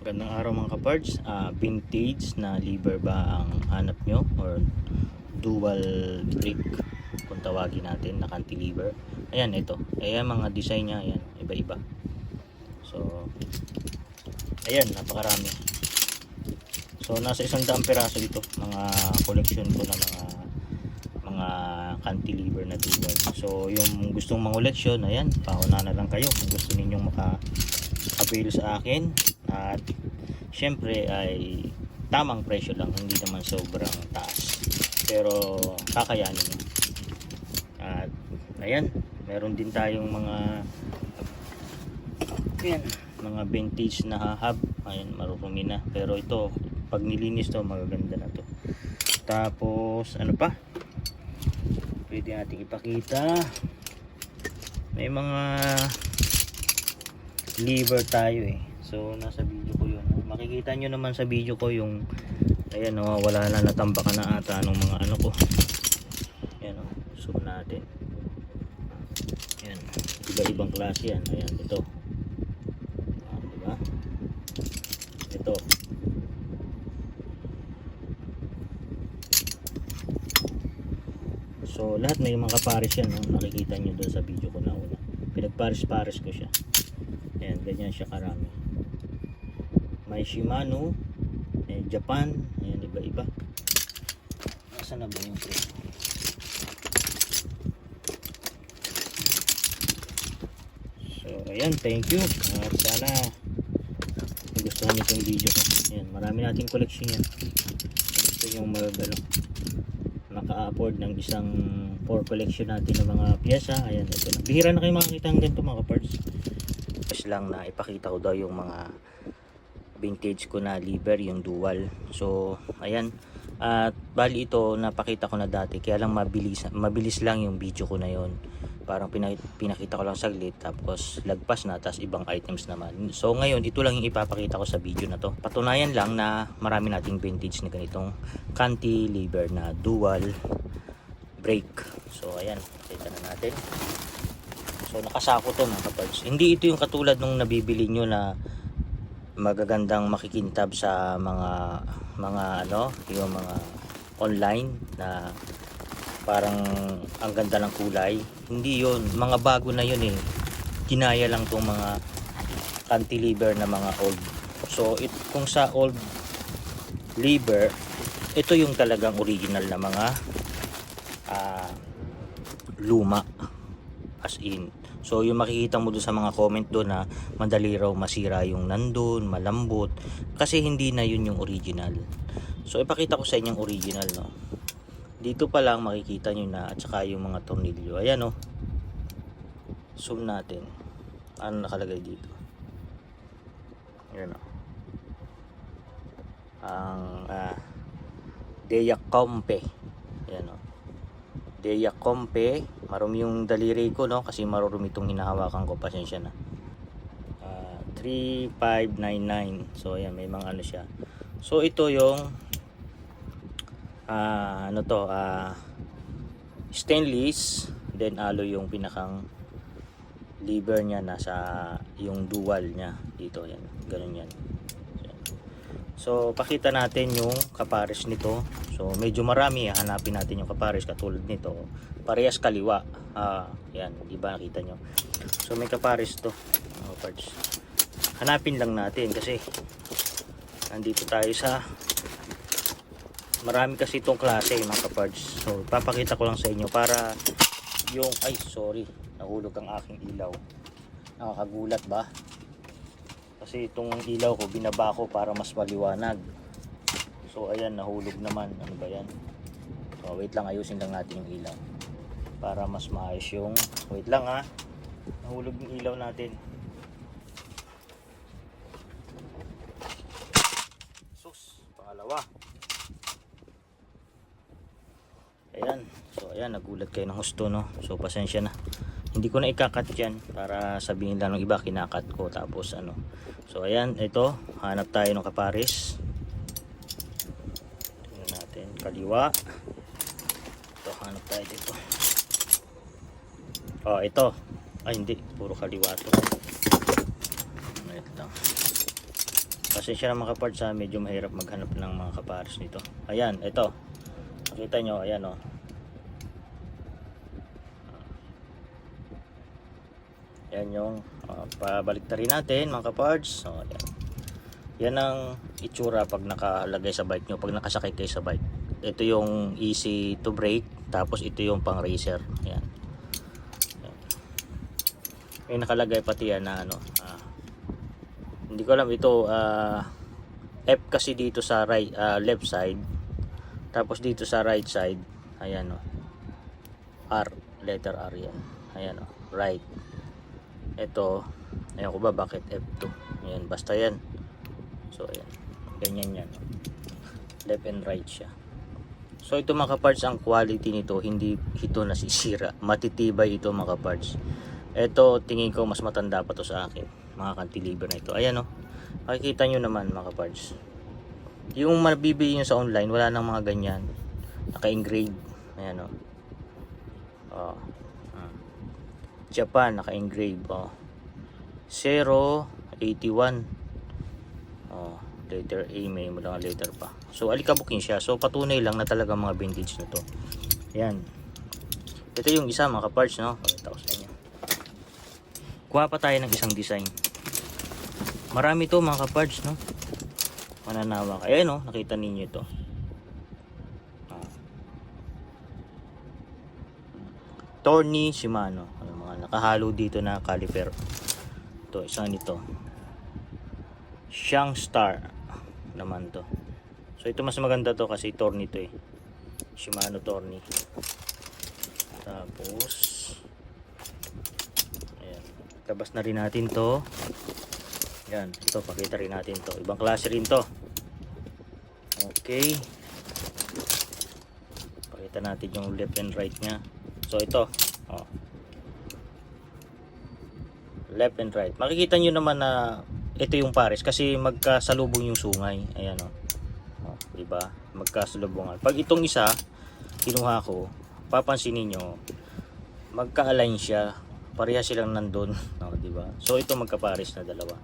Magandang araw mga kapards. Vintage na lever ba ang hanap nyo or dual brake kung tawagin natin na cantilever? Ayan, ito. Ayan mga design nya, ayan, iba-iba. So ayan, napakarami. So nasa 100 piraso ito, mga collection ko na mga cantilever na dual. So yung gustong mangoleksyon, ayan, pauna na lang kayo kung gusto ninyong maka-avail sa akin. At syempre ay tamang presyo lang, hindi naman sobrang taas, pero kakayanin nyo. At ayan, meron din tayong mga vintage na hub. Ayan, marurumi na, pero ito pag nilinis to magaganda na to. Tapos ano pa pwede natin ipakita, may mga lever tayo eh. So nasa video ko yun, makikita nyo naman sa video ko yung ayan, wala na, natambakan na ata ng mga ano ko. Ayan, zoom natin. Ayan, iba-ibang klase yan. Ayan, ito, diba? Ito, so lahat may mga kapares yan, nakikita nyo doon sa video ko na una, pinagpares-pares ko siya. Ayan, ganyan siya karami. May Shimano, may Japan, ayan, iba-iba. Nasaan na ba yung pre? So ayan, thank you. At sana gusto nyo itong video ko. Ayan, marami nating collection yan. Gusto nyo maka-afford ng isang 4 collection natin ng mga pyesa. Ayan, ito na. Bihira na kayo makakita ng ganito mga parts. Kasi lang na ipakita ko daw yung mga vintage ko na lever, yung dual. So ayan, at bali ito napakita ko na dati, kaya lang mabilis lang yung video ko na yon. Parang pinakita ko lang saglit, tapos lagpas na, tapos ibang items naman. So ngayon ito lang yung ipapakita ko sa video na to. Patunayan lang na marami nating vintage na ganitong cantilever na dual brake. So ayan, kita na natin. So nakasako to mga kapards. Hindi ito yung katulad nung nabibili nyo na magagandang makikintab sa mga ano, yung mga online na parang ang ganda ng kulay. Hindi yun, mga bago na yun eh. Ginaya lang tong mga cantilever na mga old. So kung sa old lever, ito yung talagang original na mga luma, as in. So yung makikita mo doon sa mga comment doon na madali raw masira yung nandun, malambot, kasi hindi na yun yung original. So ipakita ko sa inyong original, no. Dito pa lang makikita nyo na, at saka yung mga tornilyo. Ayan, no. Zoom natin. Ano nakalagay dito? Ayan, no. Ang Deyacompe. Ayan, no. Deyacompe. Marumi yung daliri ko, no, kasi marurumi itong hinahawakan ko, pasensya na. 3599. So ayan, may mga ano siya. So ito yung ano to, stainless, then alloy yung pinakang lever niya, nasa yung dual niya dito. Yan, ganun yan. So pakita natin yung kapares nito. So medyo marami, hanapin natin yung kapares katulad nito. Parehas kaliwa. Yan, di ba nakita nyo? So may kapares to, parts. Hanapin lang natin kasi nandito tayo sa marami kasi itong klase mga kaparts. So papakita ko lang sa inyo para yung sorry, nahulog ang aking ilaw. Nakakagulat ba? Kasi itong ilaw ko binaba ko para mas maliwanag. So ayan, nahulog naman. Ano ba yan? So wait lang, ayusin lang natin yung ilaw para mas maayos yung, wait lang ha, nahulog yung ilaw natin. Sus, pangalawa. Ayan, so ayan, nagulat kayo ng husto, no. So pasensya na, hindi ko na ikakat yan para sabihin lang ng iba kinakat ko, tapos ano. So ayan, ito, hanap tayo ng kapares. Tingnan natin, kaliwa. Ito, hanap tayo dito. Ito, hindi, puro kaliwa to. Wait lang. Pasensya na mga kaparts ha, medyo mahirap maghanap ng mga kapares nito. Ayan, ito. Nakita nyo, ayan o. Yan yung pabalik na rin natin mga kaparts. So, ayan. Yan ang itsura pag nakalagay sa bike nyo, pag nakasakay kayo sa bike. Ito yung easy to brake, tapos ito yung pang racer. Ayan. Ayan. May nakalagay pati yan na ano, hindi ko alam ito, F kasi dito sa right, left side, tapos dito sa right side, ayan o, R, letter R yan, ayan o, right. Ito, ayan ko ba bakit F2, ayan, basta yan. So ayan, ganyan yan, left and right siya. So ito mga kaparts, ang quality nito, hindi ito nasisira, matitibay ito mga kaparts. Ito tingin ko mas matanda pa to sa akin, mga cantilever na ito. Ayan o, makikita nyo naman mga kaparts. Yung mabibili nyo sa online, wala nang mga ganyan, naka-engrave. Ayan o, Japan, naka-engrave. 081. Letter A, may mga letter pa. So alikabukin siya. So patunay lang na talaga mga vintage na to. Ayan. Ito yung isa mga kaparts, no? Pakita ko sa inyo. Kuha pa tayo ng isang design. Marami to mga kaparts, no? Mananawa. Ayan, no? Nakita ninyo ito. Torny Shimano. Yung mga nakahalo dito na caliper. Ito, isang nito. Shang Star naman to. So ito mas maganda to kasi Torny to eh. Shimano Torny. Tapos ayan, labas na rin natin to. Ayan, ito pakita rin natin to. Ibang klase rin to. Okay. Pakita natin yung left and right nya. So ito, left and right. Makikita nyo naman na ito yung pares kasi magkasalubong yung sungay. Ayan o. Diba? Magkasalubungan. Pag itong isa, kinuha ko, papansinin nyo, magka-align siya. Pareha silang nandun. Diba? So ito magkapares na dalawa.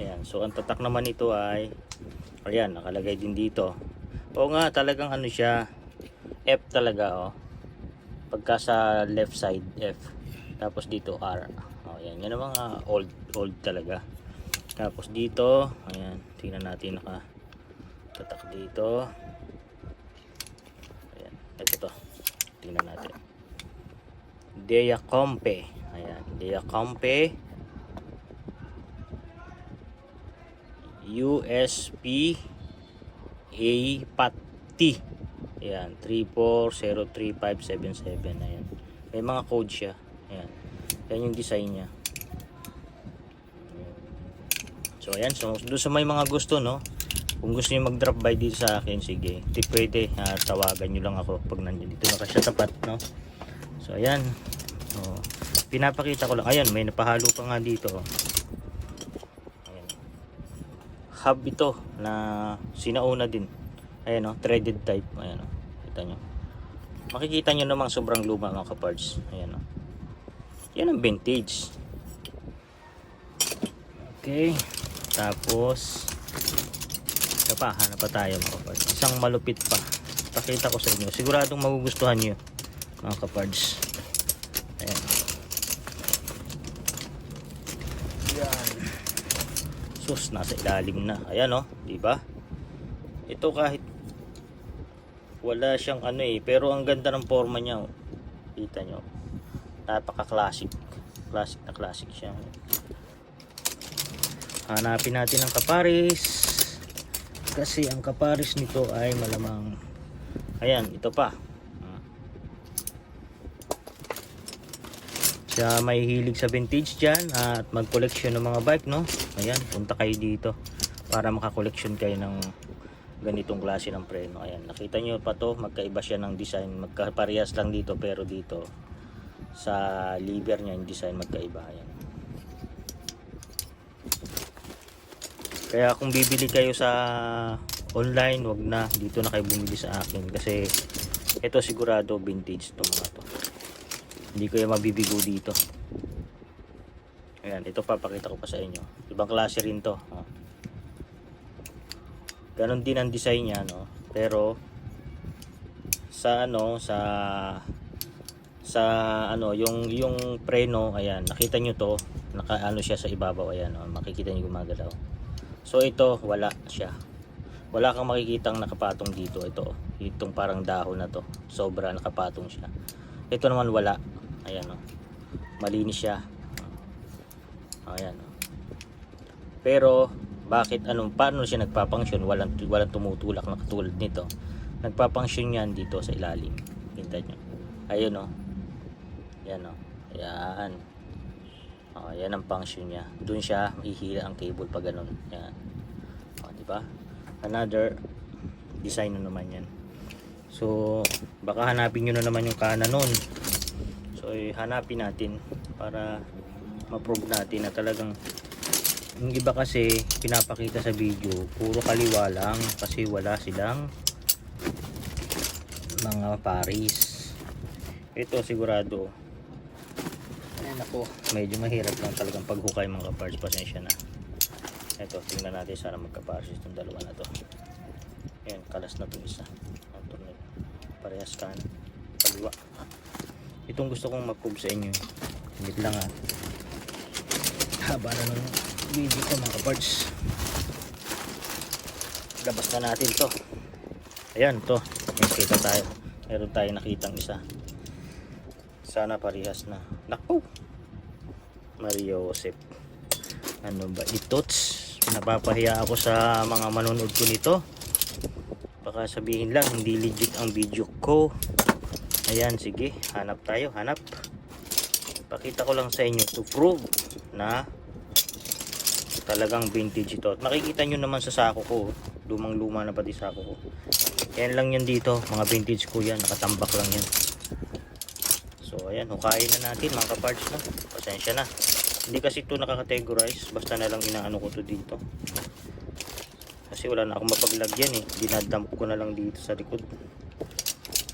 Ayan. So ang tatak naman ito ay, ayan, nakalagay din dito. Oo nga, talagang ano siya, F talaga pagka sa left side, F. Tapos dito, R. Ayan. Yan ang mga old talaga. Tapos dito, ayan, tingnan natin, nakatatak dito. Ayan, ito to. Tingnan natin. Dea Compe. Ayan, Dea Compe. USP A Patti. Ayan, 34035777. Ayan. May mga code siya. Ayan. Ayan yung design niya. So ayan, so doon sa may mga gusto, no, kung gusto niyo mag-drop by dito sa akin, sige, pwede, tawagan niyo lang ako pag nandiyan dito na siya tapat, no. So ayan, pinapakita ko lang. Ayan, may napahalo pa nga dito. Ayan. Hub ito na sinauna din. Ayan, threaded type. Ayan, kita nyo, makikita nyo namang sobrang luma mga kaparts. Ayan, yan ang vintage. Okay. Tapos ito pa, hanap pa tayo mga kapards. Isang malupit pa, pakita ko sa inyo, siguradong magugustuhan nyo mga kapards. Ayan. Yan. Sus, nasa ilalim na. Ayan diba? Ito kahit wala siyang ano pero ang ganda ng forma niya. Kita nyo, napaka classic. Classic na classic siya. Hanapin natin ang kapares kasi ang kapares nito ay malamang, ayan, ito pa. Siya may hilig sa vintage dyan at mag-collection ng mga bike, no? Ayan, punta kayo dito para makakoleksyon kayo ng ganitong klase ng preno. Ayan, nakita nyo pa to, magkaiba siya ng design, magkaparehas lang dito, pero dito sa lever nya yung design magkaiba. Ayan. Kaya kung bibili kayo sa online, wag na, dito na kayo bumili sa akin kasi ito sigurado vintage to mga to. Hindi ko yung mabibigo dito. Ayan, ito papakita ko pa sa inyo. Ibang klase rin to. Ganon din ang design niya, no? Pero sa ano, sa ano, yung preno, ayan, nakita nyo to, naka ano siya sa ibabaw, ayan, oh, makikita nyo gumagalaw. So ito, wala siya. Wala kang makikitang nakapatong dito. Ito, itong parang dahon na to, sobra nakapatong siya. Ito naman wala. Ayan, oh, malinis siya. Ayan, oh. Pero bakit paano siya nagpapangsyon? Walang tumutulak na katulad nito. Nagpapangsyon yan dito sa ilalim. Kita nyo. Ayun, oh. Yan, oh. Ayan. Oh, yan ang function niya. Doon siya mahihila ang cable pag ganun. Yan. Oh, di ba? Another design na naman yan. So, baka hanapin nyo na naman yung kanan nun. So, hanapin natin para ma-prove natin na talagang yung iba kasi pinapakita sa video puro kaliwa lang kasi wala silang mga paris. Ito sigurado. Ayan ako, medyo mahirap lang talagang paghukay mga parts, pasensya na. Ito, tingnan natin sana magka-paris itong dalawa na to. Ayan, kalas na itong isa. Parehas kanan, kaliwa. Itong gusto kong mag-prove sa inyo. Hindi lang haba na ng video ko mga parts. Labas na natin to. Ayan to, kita tayo. Meron tayo nakitang isa. Sana parehas na. Naku, Mario Joseph, ano ba ito? Napapahiya ako sa mga manonood ko nito. Baka sabihin lang hindi legit ang video ko. Ayan, sige, hanap tayo, hanap. Pakita ko lang sa inyo to prove na talagang vintage ito. At makikita nyo naman sa sako ko, lumang luma na pati sako ko. Yan lang yan dito, mga vintage ko yan, nakatambak lang yan. So ayan, hukayin na natin mga kaparts na. Pasensya na, hindi kasi ito nakakategorize, basta na lang inaano ko to dito kasi wala na akong mapaglagyan dinadump ko na lang dito sa likod.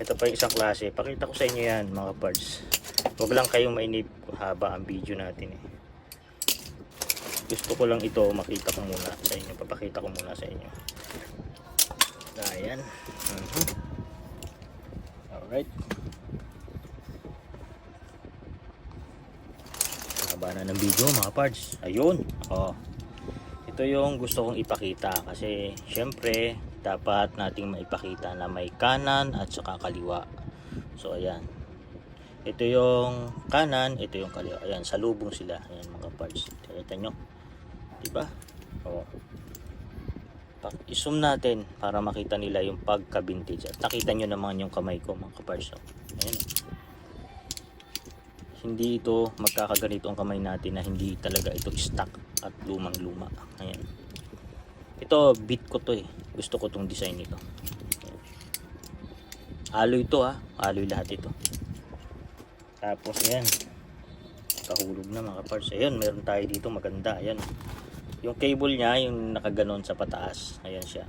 Ito pa yung isang klase, pakita ko sa inyo yan mga parts. Huwag lang kayong mainip haba ang video natin gusto ko lang ito makita ko muna sa inyo, papakita ko muna sa inyo. Ayan. Alright, haba na ng video mga parts. Ayun, ito yung gusto kong ipakita kasi syempre dapat nating maipakita na may kanan at saka kaliwa. So ayan, ito yung kanan, ito yung kaliwa. Ayan, salubong sila. Ayan mga parts, kita nyo, diba? I-zoom natin para makita nila yung pagka-vintage. At nakita nyo naman yung kamay ko mga kaparts. Ayan, hindi ito magkakaganito ang kamay natin na hindi talaga ito stock at lumang luma. Ayan, ito beat ko to gusto ko tong design nito. Ayan. Alloy to alloy lahat ito. Tapos ayan, kahulog na mga parts. Ayan, meron tayo dito maganda. Ayan, yung cable nya yung nakaganon sa pataas. Ayan siya,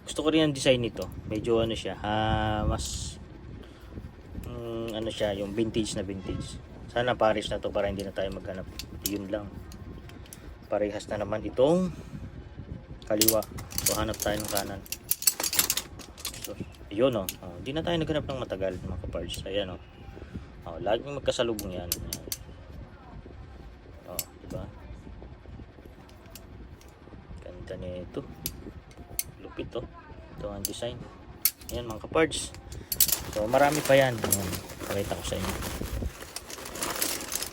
gusto ko rin ang design nito. Medyo ano siya, mas ano siya, yung vintage na vintage. Sana pares na to para hindi na tayo maghanap. Yun lang, parehas na naman itong kaliwa. So hanap tayo ng kanan. So yun hindi na tayo naghanap ng matagal mga kaparts. Ayan laging magkasalubong yan. Diba, ganda nito, lupit ito ang design. Ayan mga kaparts, so marami pa yan. Pakita ko sa inyo.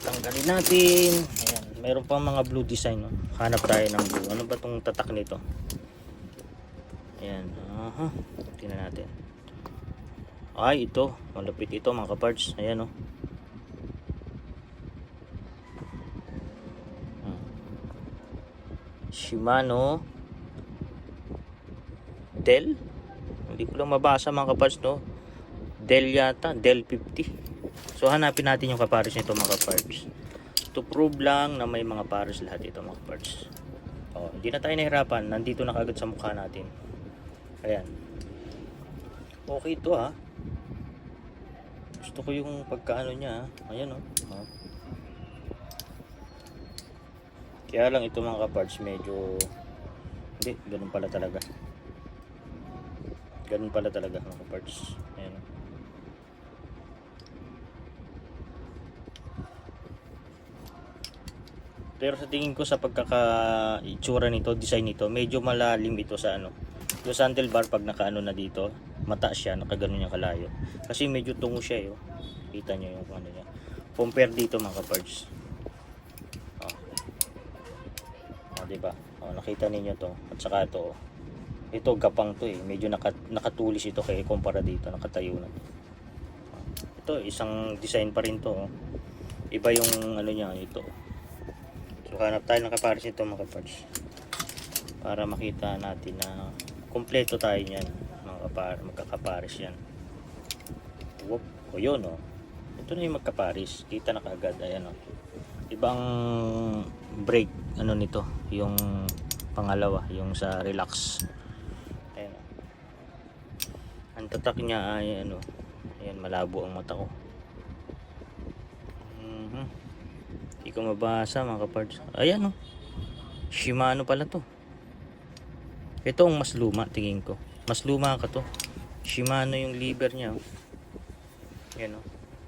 Tanggalin natin. Ayan, mayroon pang mga blue design hanap tayo ng blue. Ano ba tong tatak nito? Ayan, tingnan natin. Ay, ito malupit ito mga kaparts. Ayan Shimano Del, hindi ko lang mabasa mga kaparts Del yata, Del 50. So hanapin natin yung kapares nito mga kaparts, to prove lang na may mga pares lahat ito mga kaparts. Hindi na tayo nahirapan, nandito na kagad sa mukha natin. Ayan, okay ito gusto ko yung pagkaano nya ayan kaya lang ito mga kaparts medyo Hindi, ganun pala talaga. Ganun pala talaga mga parts. Ayan. Pero sa tingin ko sa pagkaka-itsura nito, design nito, medyo malalim ito sa ano. Yung handlebar pag nakaano na dito, mataas siya, nakaganon yung kalayo. Kasi medyo tungo siya, yo. Kita nyo yung ano niya. Compare dito mga parts. Oh. Oh, diba? Oh, nakita niyo to. At saka ito, oh. Ito gapang to eh. Medyo nakatulis ito kaya kumpara dito, nakatayo na. Ito, isang design pa rin to, oh. Iba yung ano niya, ito. So, hanap tayo ng kapares nito mga kaparts. Para makita natin na kompleto tayo niyan. Magkakapares yan. Whoop. O yun, oh. Ito na yung magkapares. Kita na kaagad. Ayan, oh. Ibang brake, ano nito. Yung pangalawa. Yung sa relax. Ayan, oh. Ang tatak niya ay ano. Ayan, malabo ang mata ko. Hindi ko mabasa mga kaparts. Ayan, oh. Shimano pala to. Ito ang mas luma tingin ko. Mas luma ka to. Shimano yung lever niya, oh. Ayan, oh.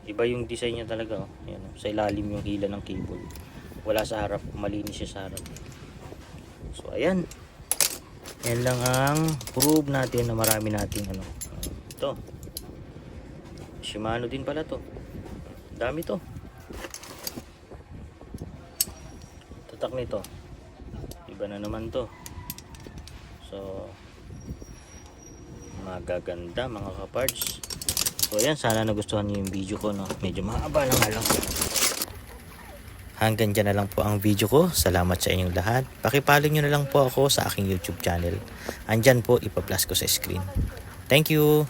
Iba yung design niya talaga, oh. Ayan, oh. Sa ilalim yung hila ng cable. Wala sa harap. Malinis siya sa harap. So ayan. Yan lang ang prove natin na marami nating ano. Ito. Shimano din pala to. Dami to. Tatak nito. Iba na naman to. So magaganda mga kaparts. So ayan, sana nagustuhan niyo yung video ko, no. Medyo mahaba lang lang. Hanggang dyan na lang po ang video ko. Salamat sa inyong lahat. Pakipollow nyo na lang po ako sa aking YouTube channel. Andyan po, ipa-plus ko sa screen. Thank you!